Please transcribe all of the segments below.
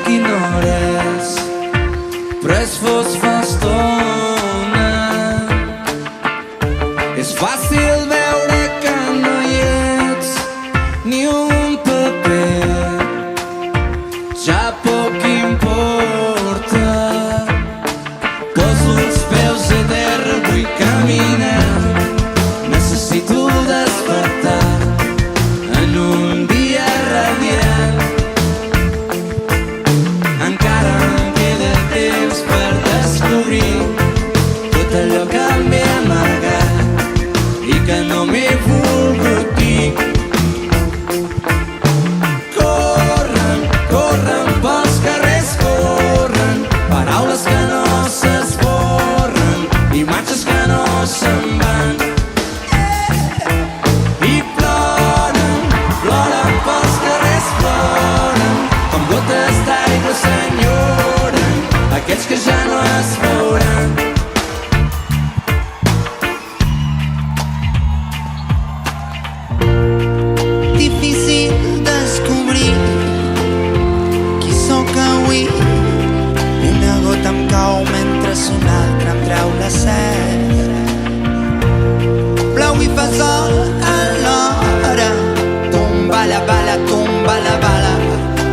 quina hora és, però és fos fa estona. És fàcil veure que no hi ets, ni un paper, ja poc importa. Poso els peus a terra, vull caminar, necessito despertar en un dia radiant. Encara em queda temps per descobrir tot allò que m'he amagat i que no m'he volgut dir. Corren, corren pels carrers, corren, paraules que no s'esborren, imatges que no se'n van. I ploren, ploren pels carrers, ploren, com gotes d'aigua s'enyoren aquells que ja no es veuran. Difícil descobrir qui sóc avui. Una gota em cau mentre una altra em treu la set. Plou i fa sol alhora. Tomba la bala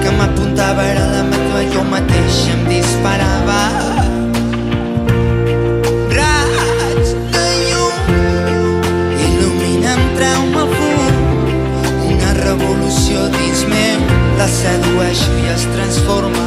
que m'apuntava a la meua, jo mateix em disparava. Raig de llum il·luminen, treu-me fum. Una revolució dins meu la sedueixo i es transforma